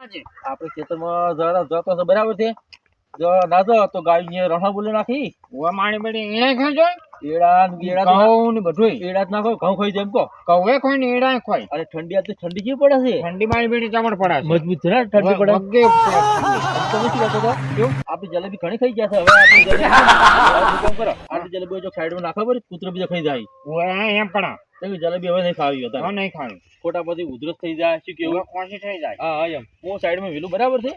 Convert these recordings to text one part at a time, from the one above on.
આપણે ખેતરમાં જરા જતો તો બરાબર છે. જો ના જો તો ગાય ને રણા બોલે નાખી માણી બડી એ ખાજો એડા ને ગેડા ઘઉં ને બધું એડા જ નાખો ઘઉં ખાઈ જેમ કો કવે કોઈ ને એડા કોઈ અને ઠંડી આ તો ઠંડી કેવી પડે છે ઠંડી મારી બેટી ચમડ પડે છે મજબૂત છે ને ઠંડી પડે વગે તમે શું કહેતો હતો આપણી જલેબી ઘણી ખાઈ ગયા છે હવે આપણી જલેબી કામ કરો આપણી જલેબી જો સાઈડમાં નાખો બરી કૂતરો બીજો ખાઈ જાય ઓય એમ પણ તમે જલેબી હવે નહીં ખાવી હતા નહીં ખાવી ખોટા પછી ઉધરસ થઈ જાય શું કેવું કોશી થઈ જાય હા હા એમ હું સાઈડમાં વેલું બરાબર છે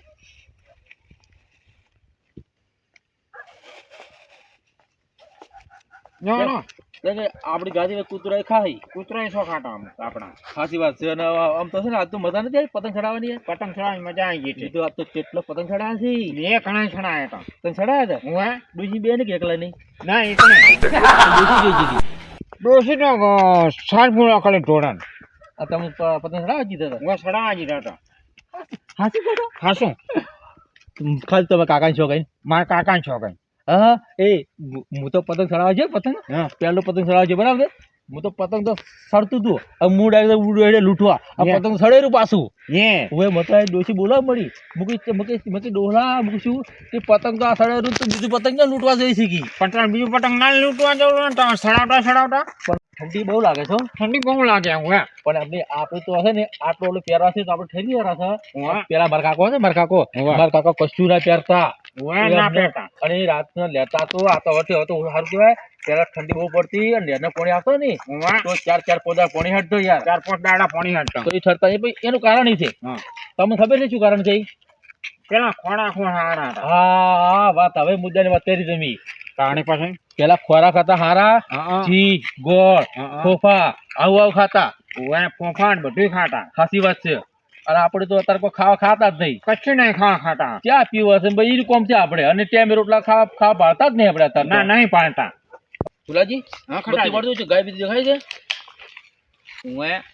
આપડી ગાડી કૂતરા ખાઈ કૂતરા છો ખાટા આપણા સાચી વાત છે અને આમ તો છે ને આજ તો મજા નથી આવી પતંગ ચડાવવાની પતંગ ચડાવવાની મજા આવી ગઈ તો આજ તો કેટલો પતંગ ચડાયા છે એ ઘણા ચડાયા હતા તમે ચડાયા હતા હું ડોસી બે ને કે એકલા નહીં ના એ તો ડોસી ગઈ હતી ડોસી તો સારપુરા કરે ઢોળાન આ તમે પતંગ ચડાવવા જીધા હતા હું ચડાવવા જીધા હતા હાસી બેઠો હાશું ખાલી તમે કાકા છો કઈ મારા કાકા છો કઈ હા એ હું તો પતંગ ચડાવવા છે પતંગ હા પહેલો પતંગ ચડાવવા છે બરાબર હું તો પતંગ તો સડતું હતું હવે મૂડ આવી ઉડે લૂંટવા આ પતંગ સડેરું પાછું હવે મતા ડોસી બોલાવા મળી મૂકી ડોહલા મૂકશું કે પતંગ તો આ સડેરું તો બીજું પતંગ ના લૂંટવા જઈ શીખી પણ બીજું પતંગ ના લૂંટવા જવું ને તમે સડાવતા પણ ઠંડી બહુ લાગે છે ઠંડી બહુ લાગે હું પણ આપણે તો હશે ને આટલો ઓલો પહેરવા છે તો આપણે ઠરી રહ્યા છે પેલા મારા કાકો કશું ના પહેરતા અને રાતના લેતા તો આ તો હવે તો સારું કહેવાય પેલા ઠંડી બહુ પડતી અને નેરને પાણી આવતો ને તો ચાર પોદા પાણી હટતો યાર 4-5 દાડા પાણી હટતો તો એ ઠરતા એનું કારણ છે તમને ખબર છે શું કારણ છે પેલા ખોડા હા વાત હવે મુદ્દાની વાત કરી તમે તાણી પાસે પેલા ખોરાક હતા હારા ઘી ગોળ ફોફા આવું ખાતા ફોફા બધું ખાતા સાચી વાત છે અને આપણે તો અત્યારે કોઈ ખાવા ખાતા જ નહીં કશું નહીં ખાતા ચા પીવા છે ભાઈ એ કોમ છે આપણે અને ટેમે રોટલા ખાવા પાડતા જ નહીં આપણે અત્યારે ના નહીં પાડતા ફુલાજી બત્તી પડતું છે ગાય બીજી દેખાય છે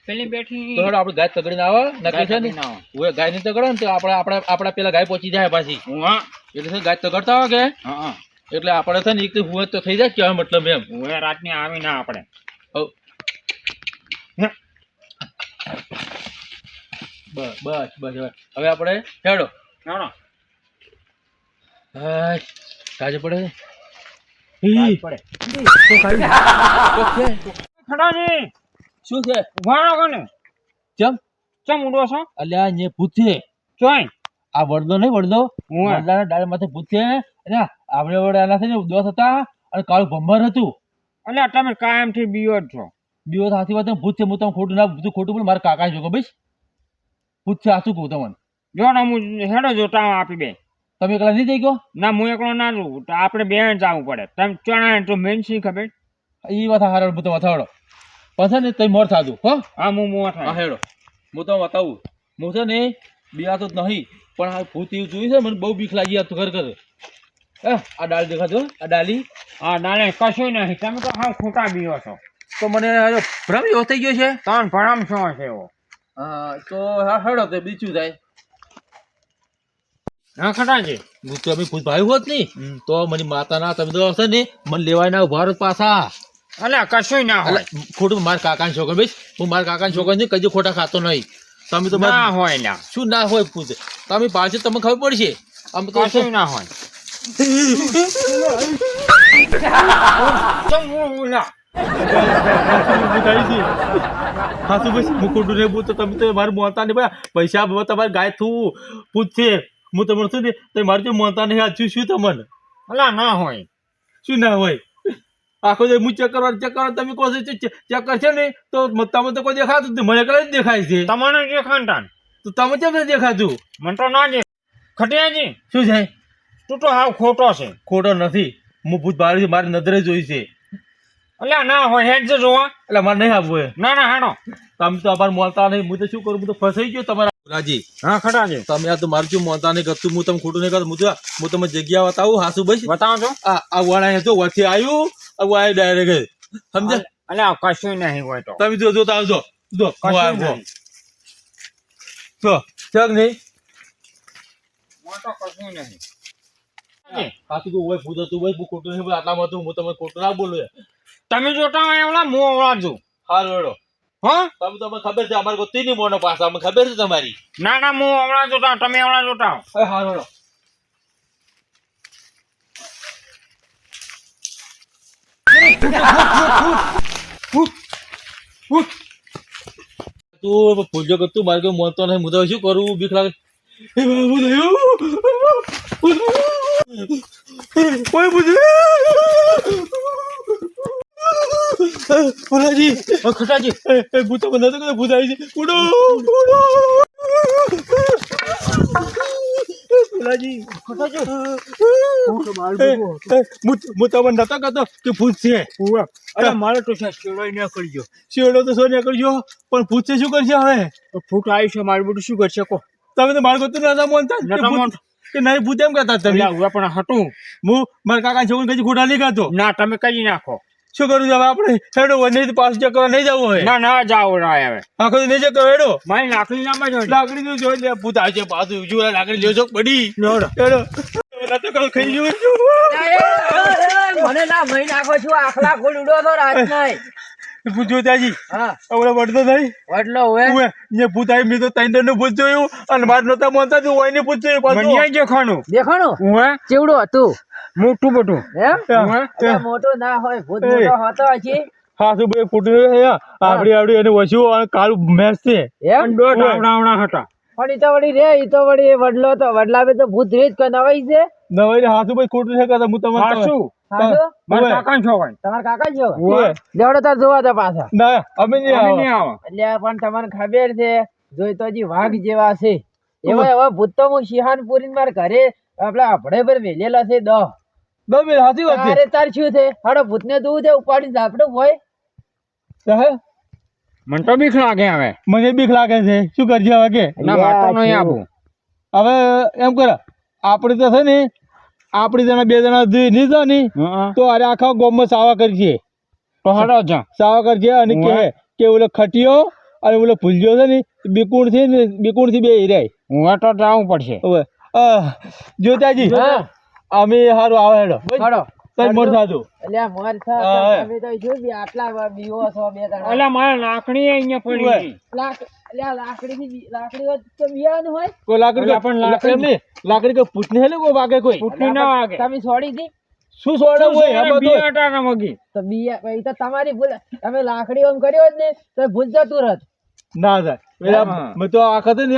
પેલી બેઠી તો આપણે ગાય તગડીને આવે નક્કી છે ને હવે ગાય ની તગડે ને તો આપણા પેલા ગાય પહોંચી જાય પાછી એટલે ગાય તગડતા હોય કે એટલે આપણે છે ને એક હુંત તો થઈ જાય કેવા મતલબ એમ હું રાતની આવી ના આપણે બસ બસ હવે આપણે હેડો કાજે પડે શું છે વાળો કોને ચમ ઉડો છો અલ્યા ને પૂછે ચોય આ વડદો નહીં વડદો વડદાના ડાળ માથે પૂછે અને આપણે વડે આના છે ને દોસ્ત હતા અને કાળું ભંભર હતું અલ્યા તમે કાયમ થી બીઓ જ છો બીઓ સાચી વાત પૂછે હું તમને ખોટું ના બધું ખોટું બોલું મારા કાકા જોગો ભાઈ પૂછે સાચું કહું તમને જો ને હું હેડો જોતા આપી બે તમે એકલા નહીં જઈ ગયો ના હું એકલો ના જવું તો આપણે બે જવું પડે તમે ચણા તો મેન શી ખબર એ વાત હારો હું તો વથાવડો પછી ને તમે મોર થાતું હો હા હું મોર હા હેડો હું તો બતાવું હું છે ને બિયા તો નહીં પણ આ ભૂત એવું જોયું છે મને બહુ બીક લાગી આ તો ખરેખર આ ડાળ દેખાતો આ ડાલી હા ડાલે કશું નહીં તમે તો હા ખોટા બીઓ છો તો મને ભ્રમ એવો થઈ ગયો છે તમે ભરમ શું હશે એવો હા તો હા હેડો તો બીજું થાય હા ખટાજી હું તો અમે ભૂત ભાઈ હોત નહીં તો મને માતાના તમે તો હશે ને મને લેવાય ના ભારત પાછા અલ્યા કશું ના હોય ખોટું મારા કાકાના છોકરા ભાઈ હું મારા કાકાના છોકરા ને કદી ખોટા ખાતો નહીં તમે તો ના હોય ના શું ના હોય પૂછે તમે પાછળ તમને ખબર પડશે આમ તો કશું ના હોય પૈસા તમારે ગાય થવું પૂછશે હું તમને શું ને મારે જો મોતા નહીં હાચું શું તમને અલા ના હોય શું ના હોય આખો જે હું ચેક કરવા તમે કહો ચેક કરશે ને તો તમે તો કોઈ દેખાતું જ મને કઈ જ દેખાય છે તમારે દેખાતા તો તમે કેમ નથી દેખાતું મને તો ના દે ખટિયાજી શું છે તું તો હાવ ખોટો છે ખોટો નથી હું ભૂત બાળી મારી નજરે જોઈ છે અલ્યા ના હોય હેડ જો જોવા એટલે મારે નહીં આપવું ના ના હાડો તમે તો અમારે મોલતા નહીં હું તો શું કરું હું તો ફસાઈ ગયો તમારા રાજી હા ખટાજી તમે આ તો મારું શું મોલતા નહીં કરતું હું તમે ખોટું નહીં કરતું હું તમને જગ્યા બતાવું હાસુ ભાઈ બતાવો છો આ વણા જો વચ્ચે આવ્યું આવું આવી ડાયરેક્ટ સમજે અલ્યા કશું નહીં હોય તો તમે જોતા આવજો જો કશું નહીં જો ચક નહીં મોટો કશું નહીં હાથું તો હોય ભૂત હતું ભાઈ ખોટું નહીં આટલામાં હતું હું તમને ખોટું ના બોલું તમે જોતા હોય એવડા હું ઓળા છું હારું હેડો હા તમે તમને ખબર છે અમારે કોઈ તીની મોનો પાછા અમને ખબર છે તમારી ના ના હું હમણાં જોતા તમે હમણાં જોતા એ હારો તું પૂછજો કે તું મારે કોઈ મોનતો નહીં હું તો શું કરું બીક લાગે એ બાબુ થયું કોઈ પૂછ્યું ભોલાજી ખટાજી ભૂતો બંધા તો ભૂત આવી છે ઉડો ઉડો ભોલાજી ખટાજી હું તમને નતો કહેતો કે ભૂત છે અરે મારે તો શેડો ન કરજો શેડો તો સો નીકળ્યો પણ ભૂત છે શું કરશે હવે ફૂટ આવ્યું છે મારું બધું શું કરશે કો તમે તો મારું કતું નતા માનતા કે નહીં ભૂત એમ કહેતા તમે હું પણ હટું હું મારા કાકા છોકરી કઈ ખોટા નહીં કહેતો ના તમે કઈ નાખો શું કરું છું હવે આપણે હેડો નહીં પાસ ચેક કરવા નહીં જવું હોય ના ના જાઓ ના હવે આખો નહીં ચેક કરો હેડો મારી લાકડી ના માં લાકડી નું જોઈ લે ભૂત આવે છે પાછું જો લાકડી લ્યો છો પડી હેડો નતો કરો ખાઈ ગયું મને ના મહી નાખો છું આખલા ખોલ ઉડો તો રાત નહીં પૂછ્યો ત્યાંજી હા હવે વડતો થઈ વડલો હવે ઉએ ને ભૂત આવી મેં તો ત્રણ નું ભૂત જોયું અને માર નતા માનતા તું હોય ને પૂછ્યું પાછું મને જે ખાનું દેખાણું હું ચેવડું હતું મોટું બધું એમ અરે મોટું ના હોય ભૂત મોટો હોતો હશે હા શું ભાઈ ફૂટું આપડી એને વસ્યું અને કાળું મેસ છે એમ દોઢ આવડા હતા પણ ઈ તો વળી રે ઈ તો વળી વડલો તો વડલા બે તો ભૂત રે જ નવાઈ છે નવાઈ હાથું ભાઈ ખોટું છે કદા હું તમને હાસું હાચું? મારા કાકા છો ભાઈ તમારા કાકા છો ઓય. લેવડો તાર જોવા તા પાછા ના અમે નહીં અમે આવો નહીં આવો એટલે પણ તમને ખબર છે જોઈ તો હજી વાઘ જેવા છે એવા એવા ભૂત તો હું શિહાનપુરી માર ઘરે આપડા આપડે પર વેલેલા છે દહ બે હાથી વાત તારે તાર શું છે હાડો ભૂતને દૂધ છે ઉપાડી ઝાપડું હોય છે મને તો બીક લાગે હવે મને બીક લાગે છે શું કરજે હવે કે ના વાતો નહીં આપું હવે એમ કરો આપણે તો છે ને આપણી જણા બે જણા નહીં તો ને તો અરે આખા ગામમાં સાવા કરજે તો હડો જા સાવા કરજે અને કે ઓલો ખટીયો અને ઓલો ભૂલજો છે ને બીકુણ થી બે હિરાય હું તો જવું પડશે હવે જોતાજી અમે હારું આવે હેડો હાડો તઈ મોર સાધું અલ્યા મોર થા હા. તમે તો જો બી આટલા બીવો છો બે જણા અલા મારે લાકડી અહીંયા પડી ઓય. હતી. અલ્યા લાકડી હોય તો બિયાનું હોય કોઈ લાકડી ઓલા પણ લાકડી- એમ નહીં, લાકડી કોઈ પૂછને હેલે કોઈ વાગે કોઈ ફૂટી ના વાગે તમે છોડી દી શું સોડે હોય એમાં તો બિયાટા મગી તો બિયા એ તો તમારી ભૂલ તમે લાકડી ઓમ કર્યો જ ને તો ભૂલ જતું રત ના થાય પેલા હા. મેં તો આ ખાતે ને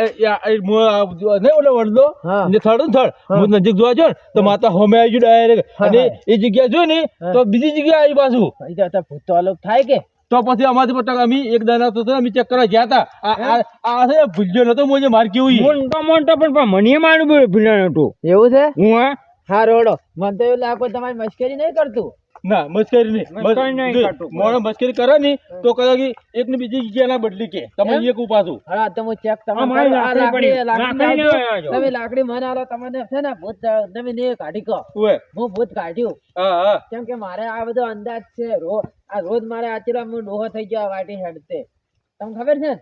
નહીં ઓલો વડલો હા. ને થડ ને થડ હું નજીક જોવા જો ને તો માતા હોમે આવી ગયું ડાયરેક્ટ હા, અને હા. એ જગ્યા જો ને હા. તો બીજી જગ્યાએ આવી પાછું એ તો ભૂત તો અલગ થાય કે તો પછી અમારી પટક અમે એક દાના તો અમે ચેક કરવા ગયા હતા આ છે ભૂલજો નતો મોજે માર કેવું મોટો પણ મને મારું ભીલા નતું એવું છે હું હા રોડો મને તો એવું લાગે તમારી મશ્કરી નહીં કરતું ના મસ્કરી નહીં મસ્કરી નહીં કરતો. મોણો મસ્કરી કરે ને તો કદાચ એક ને બીજી જગ્યા ના બદલી કે તમે એમ? એક ઉપાસું હા તો હું ચેક આ મારી લાકડી પડી. લાકડી લાવજો. લેવા આવજો. તમે લાકડી મને આલો તમને છે ને ભૂત તમે ને કાઢી કહો ઓય હું ભૂત કાઢ્યું હા હા કેમ કે મારે આ બધો અંદાજ છે આ રોજ મારે આચરા હું ડોહો થઈ ગયો આ વાટી હેડતે તમને ખબર છે ને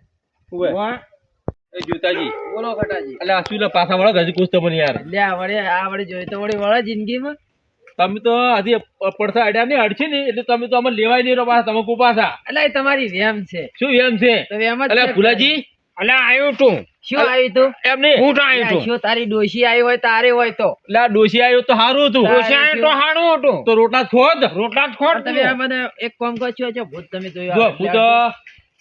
ઓય એ જોતાજી બોલો ખટાજી એટલે આ શું પાછા વળો હજી કુછ તો મને યાર લે આ વળી જોઈ તો વળી વળે જિંદગીમાં તમે તો હજી પડતા અડ્યા નહીં અડશે ને એટલે તમે તો અમને લેવાય નહીં પાછા તમે કુપાસા એટલે એ તમારી વેમ છે શું એમ છે તો વેમ જ એટલે છે. ફુલાજી અલા આવ્યું તું શું આવ્યું તું એમ નહીં હું તો આવ્યું તું શું તારી ડોશી આવી હોય તારે હોય તો એટલે આ ડોશી આવ્યો તો સારું હતું ઓછા આવ્યું તો હારું હતું તો રોટલા ખોદ રોટલા જ ખોટ તમે આ મને એક કામ કરો છો ભૂત તમે જો જોયો હું તો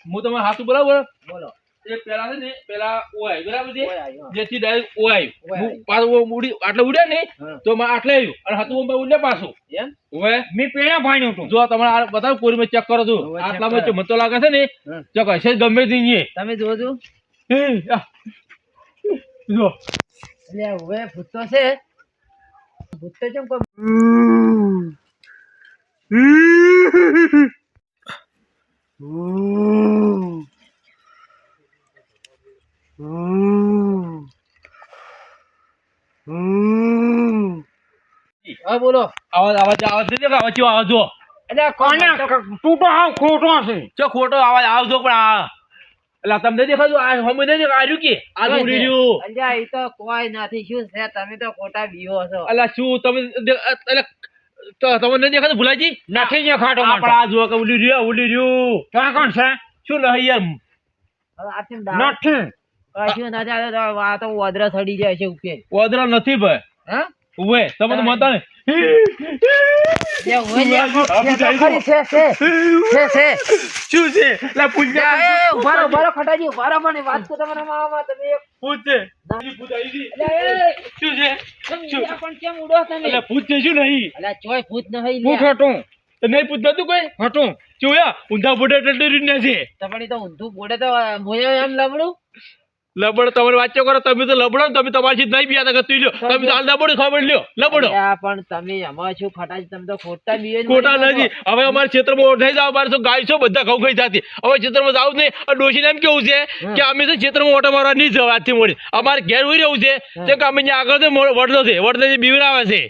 હું તમારે હાથું બરાબર બોલો એ પેલા છે ને પેલા ઓય બરાબર છે ઓય આવ્યો. જેથી ડાયરેક્ટ ઓય ઓય હું પાછું ઉડી આટલે ઉડ્યા ને હા. તો માં આટલે આવ્યું અને હાથું ઉડ્યા પાછું એમ ઓય મેં પેલા ભાણ્યું તું જો તમારે આ બતાવો કોરીમાં ચેક કરો તું હવે check આટલામાં કરો. મને તો લાગે છે ને હા. ચક હશે જ ગમે તે નહીં તમે જોજો જો એટલે હવે ભૂત તો છે ભૂત તો કેમ કોઈ હા બોલો આવાજ આવાજ આવાજ દેજો કે આવાજ કેવો આવાજ જો એટલે કોને તું તો હાવ ખોટો છે ચો ખોટો આવાજ આવજો પણ આ એટલે તમને દેખાતું આ હમે નહીં દેખાય આર્યું કે આ તો ઉડી રહ્યું અલ્યા એ તો કોઈ નથી શું છે તમે તો ખોટા બીવો છો અલા શું તમે એટલે તો તમને નહીં દેખાતું ભુલાજી નથી જે ખાટો આપણે આ જો કે ઉડી રહ્યું તો કોણ છે શું નહીં યાર હવે આથી દાળ નથી કશું ના ચાલે તો આ તો વદરા સડી જાય છે ઉપર ઓદરા નથી ભાઈ હા ઉવે તમે તો માતા ને જે હોય ને છે તો ખરી છે શું છે લા પૂછ એ ઉભારો ખટાજી ઉભારો પણ વાત તો તમારા મામા તમે એક પૂછ છે પૂછ આવી અલ્યા શું છે એ પણ કેમ ઉડો તમે એટલે પૂછ છે શું નહીં અલ્યા ચોય ભૂત નહીં હું લ્યા ખોટું તો નહીં પૂછતા તું કોઈ ખોટું જોયા ઊંધા બોડે ટટરી ને છે તમારી તો ઊંધું બોડે તો મોય એમ લમડું લબડ તમારી વાંચો કરો તમે તો લબડો ને તમે તમારી જ નહીં બિયા તું લ્યો તમે તો હાલ લબડો ખબર લ્યો લબડો અલ્યા પણ તમે એમાં શું ખટાજી તમે તો ખોટા બીએ ખોટા નથી હવે અમારા ક્ષેત્રમાં થઈ જાવ અમારે તો ગાય છો બધા ઘઉં ખાઈ જતી હવે ક્ષેત્રમાં જાવ જ નહીં ડોશીને એમ કેવું છે કે અમે તો ક્ષેત્રમાં ઓટો મારવા નહીં જવા આજથી મોડી અમારે ઘેર હોઈ રહ્યું છે તે કે અમે અહીંયા આગળ વડલો છે વડલે બીવરાવે છે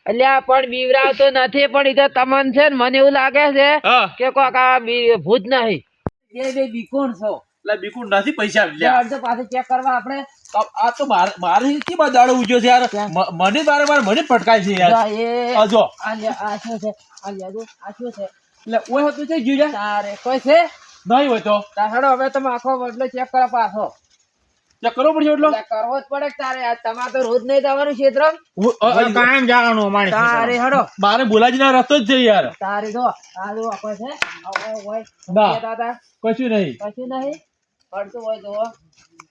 અલ્યા પણ બીવરાવતો નથી પણ એ તો તમને છે ને મને એવું લાગે છે હા કે કોક આ ભૂત નહીં એ બે બીકોણ છો એટલે બિલકુલ નથી પૈસા અડધો પાસે ચેક કરવા આપણે આ તો મારે કે બા દાડો ઉજ્યો છે યાર મને બારે મને પટકાય છે યાર આ જો આ શું છે આ લ્યા આ શું છે એટલે ઓય હતું છે જીજા તારે કોઈ છે નહીં હોય તો તારો હવે તમે આખો બદલો ચેક કરવા પાછો ચેક કરવો પડશે એટલો એટલે કરવો જ પડે કે તારે આ તમારે તો રોજ નહીં જવાનું ક્ષેત્ર કાયમ જવાનું અમારે તારે હડો મારે બોલાજીના રસ્તો જ છે યાર તારે જો આ જો કોઈ છે ના. દાદા કશું નહીં કશું નહીં પડતું હોય તો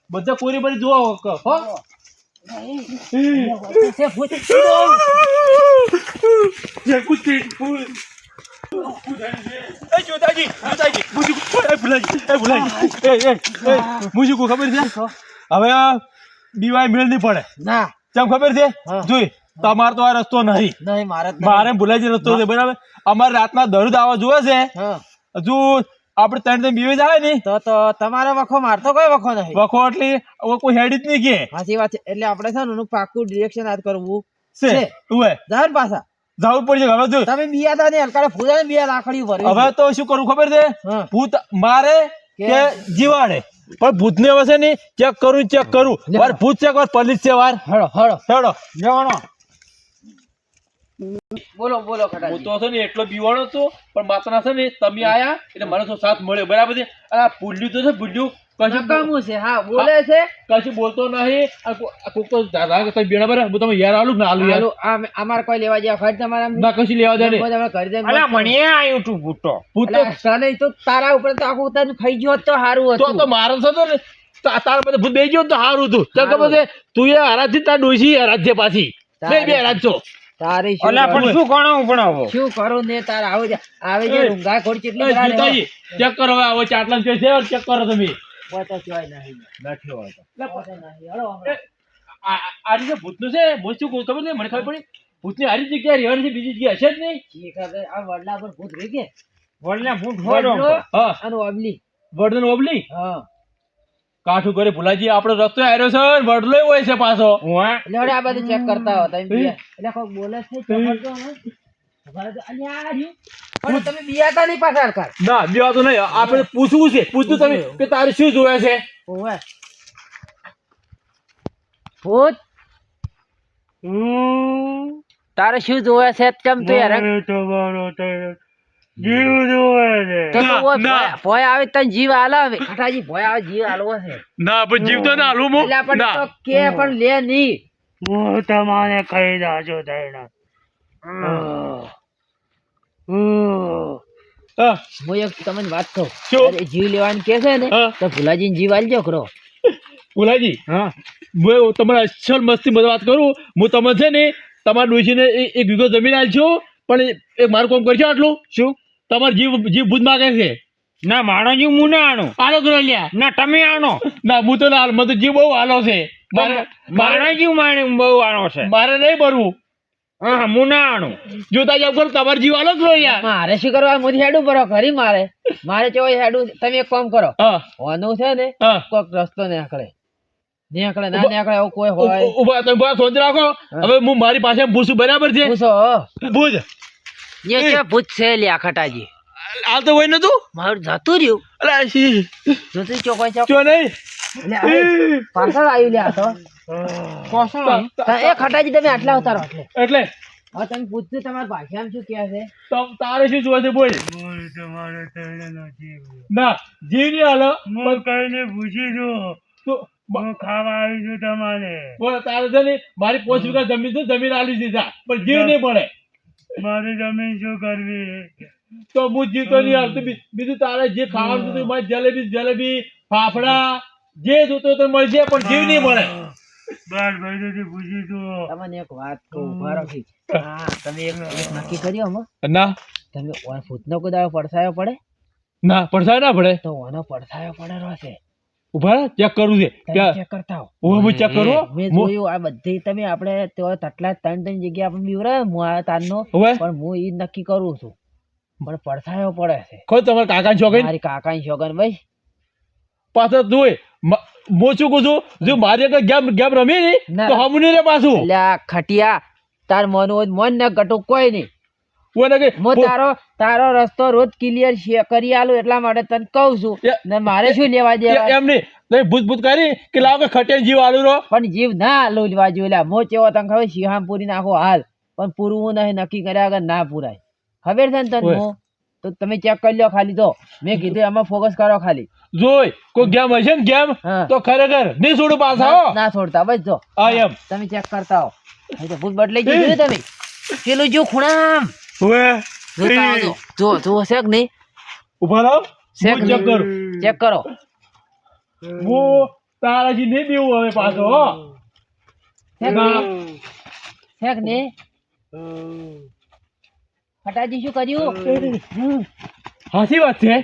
બધા કોરી બરી જોવો હો છે ભૂત ये कुछ फूल ए जोताजी मुझे मुझे को खबर છે હવે બીવાય મેળ નહીં પડે ના કેમ ખબર છે જોઈ તમાર તો આ રસ્તો નહીં નહીં મારે ભુલાજી રસ્તો છે બરાબર અમારે રાતના દરરોજ આવા જોવે છે હા હજુ આપણે ત્રણ બીવે જાય ને તો તમારે વખો મારતો કોઈ વખો નહીં વખો એટલે હવે કોઈ હેડી જ નહીં કે સાચી વાત છે એટલે આપણે છે ને એનું પાકું ડિરેક્શન આજ કરવું છે ઉવે જાવ ને પાછા જવું પડશે હવે જો તમે બિયા તા ને હલકારે ફૂલા ને બિયા લાકડી ભરી હવે તો શું કરવું ખબર છે હા. ભૂત મારે કે જીવાડે પણ ભૂત ને વસે નહીં ચેક કરું વાર ભૂત ચેક વાર પલીસ છે વાર હળો હેડો જવાનો બોલો હું ખટાજી તો છે ને એટલો બીવાણો હતો પણ માત્ર છે ને તમે આયા એટલે મને તો સાથ મળ્યો બરાબર છે અને આ ભૂલ્યું તો છે ભૂલ્યું નકામું છે હા બોલે છે કશું બોલતો નહીં કોક તો દાદા તમે બેડા બરાબર હું તમે યાર આલું ના આલુ યાર હાલો અમારે કોઈ લેવા જેવા ખર્ચ તમારા ના કશું લેવા દે નહીં ઘર જઈને અલા મને આવ્યું તું ભૂતો ભૂત તો તને તો તારા ઉપર તો આખું તને ખાઈ ગયો હોત તો સારું તો હતું મારો થતો ને તાર બધે ભૂત બેસી ગયો ને તો સારું હતું તો ખબર છે તું એ હરાજ થી તાર ડોસી હરાજ છે પાછી બે હરાજ છો તારી અલા પણ શું ગણવું ભણાવો શું કરું ને તાર આવે છે રૂંગા ખોડ કેટલી બરાબર જીતાજી ચેક કરો હવે આવો ચાટલા છે ચેક કરો તમે પોતા ચોય નહીં નથી હોતો પોતા નહીં હળો હમણાં. આ રીતે ભૂતનું છે હું શું કહું ખબર નહીં મને ખબર પડી ભૂતની હારી જગ્યાએ રહેવાની છે બીજી જગ્યાએ હશે જ નહીં જી ખબર આ વડલા પર ભૂત રહી ગયા વળને ભૂત વડલો હોડો હા અને ઓબલી વડનો ઓબલી હા કાઠું કરે ભુલાજી આપણો રસ્તો આવ્યો છે ને વડલો હોય છે પાછો હું એટલે હળે આ બધું ચેક કરતા હતા એમ બીયા. એટલે કોઈ બોલે છે ચમકતો હવે. તમારે તો અલ્યા આ રહ્યું. પણ તમે બિયાતા નહીં પાછા હરકાર ના બે તો નહીં આપણે પૂછવું છે પૂછતું તમે કે તારે શું જોવે છે ઓવે ભૂત તારે શું જોવે છે કેમ તું યાર તો ઓય ભોય આવે તને જીવ આલો હવે ખટાજી ભોય આવે જીવ આલવો છે ના પણ જીવતો ના હાલું હું એટલે પણ તો કે પણ લે નહીં હું તમારે કહી દાજો તૈણા હા હું એક તમને વાત કહું શું? અરે જીવ લેવાનું કે છે ને હા. તો ભુલાજીને જીવ આલજો ખરો ભુલાજી હા હું તમારે અસલ મસ્તી મજા વાત કરું હું તમે છે ને તમારા ડોશીને એક વીઘો જમીન આલજો પણ એ મારું કામ કરશો આટલું શું તમારે જીવ ભૂત માગે છે ના મારો જીવ હું ના આણો આલો કરો લ્યા ના તમે આણો ના હું તો ના હાલ મને તો જીવ બહુ હાલો છે મારે મારો જીવ મારે બહુ આણો છે મારે નહીં ભરવું હા હું ના આણું જોતા જાવ કરો તમારે જીવ હાલો કરો યાર મારે શું કરવા મોદી હેડું ભરો ખરી મારે ચો હેડું તમે એક કામ કરો હા ઓનું છે ને હા કોક રસ્તો નીકળે ના નીકળે એવું કોઈ હોય ઉભા તમે બસ સોચ રાખો હવે હું મારી પાસે પૂછું બરાબર છે પૂછો બુજ એ કે પૂછશે લ્યા ખટાજી હાલ તો હોય નતું મારું જતું રહ્યું અલા શી જતું ચોકો ચોક જો નહીં પાછળ આવ્યું લ્યા તો કોસો એ ખટાજી તમે આટલા ઉતારો એટલે એટલે હવે તમે પૂછજો તમારા ભાષામાં શું કહે છે તારે શું જોવે છે બોલ ના જીવ નહીં હાલો બોલ તારે છે ને મારી 5 વીઘા જમીન છે જમીન આલી દીધા પણ જીવ નહીં પડે મારી જમીન શું કરવી તો હું જીવતો નહીં હાલતો બીજું તારે જે ખાવાનું હતું મારી જલેબી ફાફડા જે જોતો તો મળશે પણ જીવ નહીં મળે તમને એક વાત કહું ઉભા રાખી હા તમે એક નક્કી કર્યો હમણાં ના તમે ઓન ભૂતનો કોઈ દાડો પડછાયો પડે ના પડસાય ના પડે તો ઓનો પડછાયો પડેલો છે ઉભા ચેક કરવું છે તમે ચેક કરતા હો હું ચેક કરું મેં જોયું આ બધી તમે આપણે તો તટલા 3 જગ્યા આપણે બીવરાય હું આ તારનો હવે પણ હું ઈ નક્કી કરું છું પણ પડછાયો પડે છે ખો તમારા કાકા છોકરી મારી કાકાની છોકન ભાઈ પાછો જોઈ હું શું કહું છું જો મારી આગળ ગેમ રમી ને ના. તો હમુની રે પાછું એટલે આ ખટિયા તાર મન હોય મન ને ગટુ કોઈ નહીં ઓને કે હું તારો રસ્તો રોજ ક્લિયર કરી આલું એટલા માટે તને કહું છું એ- ને મારે શું લેવા દેવા એમ નહીં તમે ભૂત કરી કે લાવો કે ખટે જીવ આલુ રો પણ જીવ ના આલું લેવા જોઈએ લ્યા મો ચેવો તને ખબર શિહામ પૂરી નાખો હાલ પણ પૂરવું નહીં નક્કી કર્યા વગર ના પૂરાય ખબર છે ને તને ઓય. મો તો તમે ચેક કરી લો ખાલી તો મેં કીધું એમાં ફોકસ કરો ખાલી જોઈ કોઈ ગેમ હશે ને ગેમ હા. તો ખરેખર નહીં છોડું પાછા હો ના છોડતા બસ જો હા એમ તમે ચેક કરતા હો અહીં તો ભૂત બદલાઈ ગયું ને તમે પેલું જો ખૂણામ જોતા આવજો. જો હશે કે નહીં ઉભા રહો છે હું કે ચેક કરું નહીં? ચેક કરો હું તારાજી નહીં દેવું હવે પાછો હો છે કે ના. નહીં? છે કે નહીં? ફટાજી શું કર્યું હાચી વાત છે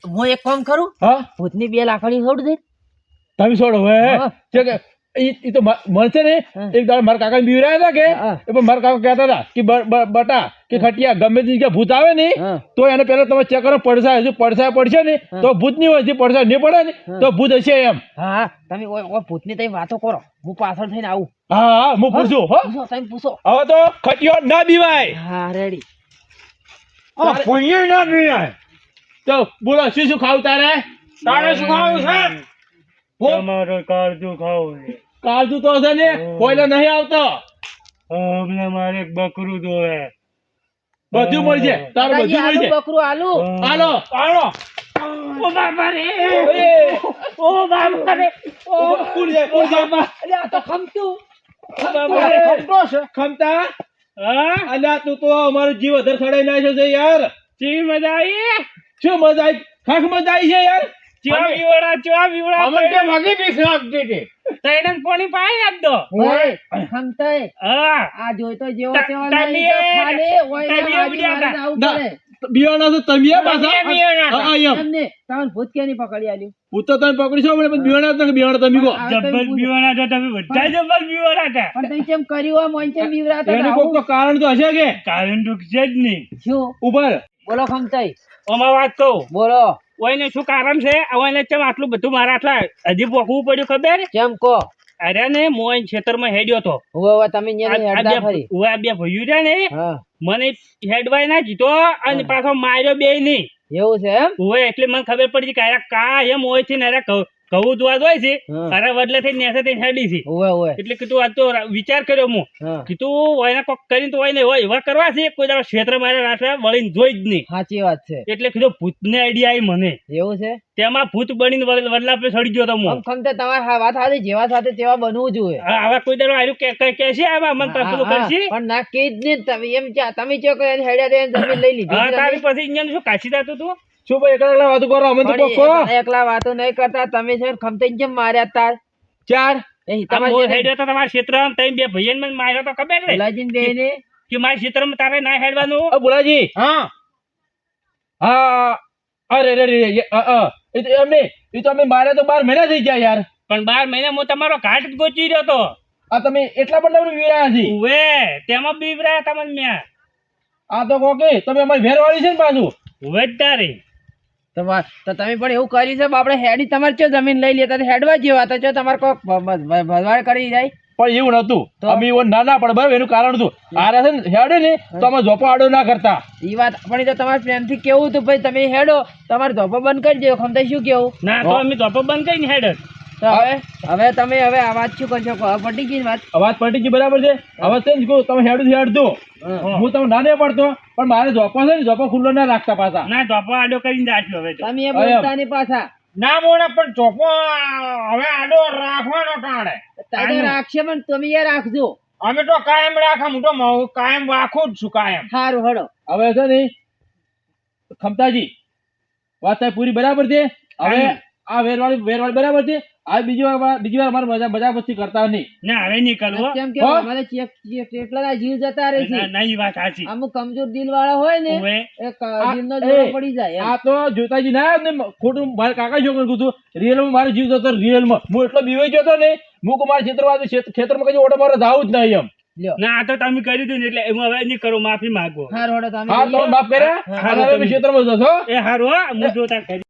હું એક કામ કરું હા ભૂતની 2 લાકડી છોડ દે તમે છોડો હવે હા. છે કે ઈ તો મળશે ને હા. એક દાડો મારા કાકા બીવરાયા હતા કે હા. એ પણ મારા કાકા કહેતા હતા કે બટા કે ખટિયા ગમે તે જગ્યાએ ભૂત આવે ને હા. તો એને પહેલા તમે ચેક કરો પડસાય જો પડસાય પડશે ને હા. તો ભૂત નહીં હોય જો પડસાય નહીં પડે ને હા. તો ભૂત હશે એમ હા તમે ભૂતની તમે વાતો કરો હું પાછળ થઈને આવું હા હા હું પૂછું હો પૂછો તમે પૂછો હવે તો ખટિયો ના બીવાય હા રેડી તો બોલો શું શું ખાવું તારે તારે શું ખાવું છે તમારે કાજુ તો છે ને કોઈને નહીં આવતો મારે એક બકરું દોવે બધું મળશે તારું દાદાજી, બધું આલુ મળશે બકરું આલુ હાલો હાલો ઓ બાપા રે એ, ઓ બાપા રે કુડ જાય અલ્યા, આ તો ખમતું ખમતા હા અલ્યા તું તો અમારો જીવ વધારે ખડાઈ નાખ્યો છે યાર ચી મજા આવી શું મજા આવી ખાખ મજા આવી છે યાર ચા બીવડા તૈણન પાણી પાઈ નાખ દો ઓય, ખમતાય. હા આ જોઈતો જેવો ત- તેવો તમે નહીં તો ખાલે, ઓય ને તમે વાજી બીયા મારીને આવું ના, પડે. બિયાણા તો તમે પાછા તમે બિયાણા હા, એમ તમને તમને ભૂત કેની પકડી આલ્યું હું તો તમે પકડી છો પણ બિયાણા તો બિયાણા તમે કહો આ જબ્બર તમે બીવાના હતા તમે બધા જબ્બર બીવાના હતા પણ તમે કેમ કર્યું આ મોન કેમ બીવરાતા એનું હતા? કોઈક તો કારણ તો હશે કે કારણ તો છે જ નહીં શું ઉપર બોલો ખમતાઈ ઓમાં વાત કહું બોલો ઓયને શું કારણ છે ઓયને કેમ આટલું બધું મારા આટલા હજી પોકવું પડ્યું ખબર કેમ કો અરે ને મોઈન ખેતરમાં હેડ્યો તો હવે તમે ન્યાની હેડતા ફરી આ બે ભાઈઓ રહ્યા ને હા મને હેડવાય ના જીતો અને પાછો માર્યો બે નહીં એવું છે એમ હોય એટલે મને ખબર પડી કે અરે કા એમ હોય છે ને અરે કહું દુઆ હોય છે હા. અરે બદલે થઈ નેસે થઈને હેડી છે ઓવે એટલે કીધું આ તો વિચાર કર્યો હું હા કીધું ઓયને કોક કરીને તો ઓયને હોય એવા કરવા છે કોઈ દાડો ક્ષેત્ર મારે રાખ્યા વળીને જોઈ જ નહીં સાચી વાત છે એટલે કીધું ભૂતને આઈડિયા આવી મને એવું છે તેમાં ભૂત બનીને વડલા પે સડી ગયો તો હું આમ ખમતે તમારે વાત સાથે જેવા સાથે તેવા બનવું જોઈએ હવે કોઈ દાડો આવ્યું કે છે આમાં મને હા, પેલું હા, કરશે પણ ના કે જ નહીં તમે એમ તમે ચો કે હેડ્યા દે જમીન લઈ લીધી હા તમે. તારી પછી અહીંયા શું કાશી થતું તું શું ભાઈ એકલા વાતો કરો અમે તો પણ કહો એકલા વાતો નહીં કરતા તમે છે ને ખમતે કેમ માર્યા તાર ચાર એ આ તમારે મોર જે હેડ્યો તો તમારા ક્ષેત્રમાં તઈ બે ભાઈઓને મને માર્યો તો ખબર છે ભલાજીને બેયને કે મારા ક્ષેત્રમાં તારે ના હેડવાનું અ બોલાજી હા હા અરે રે રે એ તો એમ નહીં એ તો અમે મારે તો 12 મહિના થઈ ગયા યાર પણ 12 મહિના હું તમારો ઘાટ જ ગોચી રહ્યો તો આ તમે એટલા પણ તમે વીરાયા છે ઉવે તેમાં બીવરાયા તમને મેં આ તો કહો કે તમે અમારી વેરવાળી છે ને પાછું ઉવે જ તારી તો તમે પણ એવું કર્યું છે આપણે હેડી તમારે ચો જમીન લઈ લેતા તો હેડવા જેવા તો ચો તમારે કોક ભરવાડ કરી જાય પણ એવું નતું તો? અમે એવું ના પડે બરાબર એનું કારણ હતું આ રહે ને હેડે ને તો અમે ઝોપો આડો ના કરતા એ વાત પણ એ તો તમારે પ્રેમથી કેવું હતું ભાઈ તમે હેડો તમારે ધોપો બંધ કરી દો ખમતા શું કેવું ના તો અમે ધોપો બંધ કરીને હેડ તો હવે તમે હવે આ વાત શું કરશો કહો? હવે પટી ગઈ વાત. અવાજ પટી ગઈ બરાબર છે. હવે છે ને કહું, તમે હેડું હેડજો. હું તમને ના નહીં પડતો, પણ મારે જોપો છે ને, જોપો ખુલ્લો ના રાખતા પાછા. ના ધોપો આડો કરીને દાખ્યો હવે તો. તમે એ બોલતા નહીં પાછા. ના મોણે પણ ચોપો હવે આડો રાખવાનો ટાણે. તારે રાખશે પણ તમે એ રાખજો. અમે તો કાયમ રાખા, હું તો કાયમ રાખું જ છું કાયમ. સારું હળો. હવે છે ને ખમતાજી, વાત તારી પૂરી બરાબર છે. હવે આ વેરવાળી બરાબર છે. આ બીજી વાર અમારે મજા મસ્તી કરતા નહીં. ના હવે નહીં કરવો. કેમ કે અમારે કેટલા જીવ જતા રહે છે. નહીં વાત સાચી. અમુક કમજોર દિલ વાળા હોય ને ઓવે. એ દિલનો જોડો પડી જાય એમ. આ તો જોતાજી ના આવ્યો ને ખોટું મારા કાકા છોકરું કીધું. રિયલમાં મારો જીવ જતો, રિયલમાં હું એટલો બીવાઈ ગયો હતો ને, હું મારા ખેતરમાં કઈ ઓટો મારો જાવું જ નહીં એમ. લ્યો. ના આ તો તમે કરી દીધું ને એટલે હું હવે નહીં કરું, માફી માંગો. હારું હળો તમે હા, તમે માફ કર્યા. હવે ખેતરમાં જશો. એ હારું, હા હું જોતા કરી